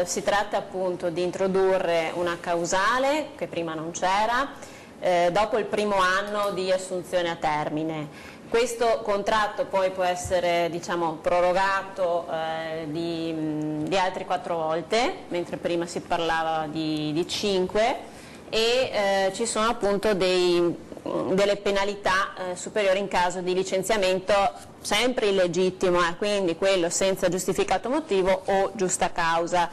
Si tratta appunto di introdurre una causale che prima non c'era dopo il primo anno di assunzione a termine. Questo contratto poi può essere, diciamo, prorogato di altre 4 volte, mentre prima si parlava di 5, e ci sono appunto delle penalità superiori in caso di licenziamento sempre illegittimo, quindi quello senza giustificato motivo o giusta causa.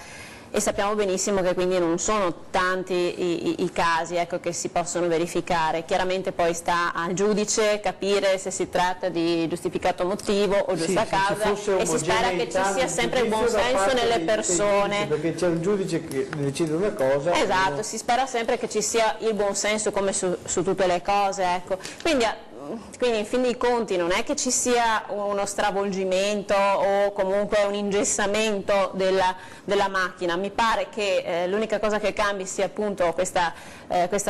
E sappiamo benissimo che quindi non sono tanti i casi, ecco, che si possono verificare. Chiaramente poi sta al giudice capire se si tratta di giustificato motivo o giusta causa, e si spera che ci sia sempre il buon senso nelle persone. Perché c'è un giudice che decide una cosa. Esatto, no? Si spera sempre che ci sia il buon senso come su tutte le cose, ecco. Quindi in fin dei conti non è che ci sia uno stravolgimento o comunque un ingessamento della macchina. Mi pare che l'unica cosa che cambi sia appunto questa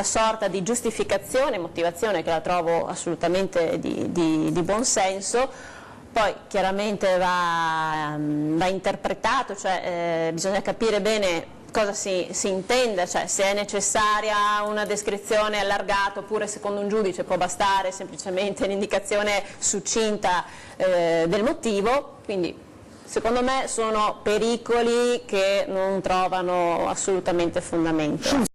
sorta di giustificazione, motivazione, che la trovo assolutamente di buon senso. Poi chiaramente va interpretato, cioè bisogna capire bene cosa si intende, cioè se è necessaria una descrizione allargata oppure secondo un giudice può bastare semplicemente l'indicazione succinta del motivo. Quindi secondo me sono pericoli che non trovano assolutamente fondamento.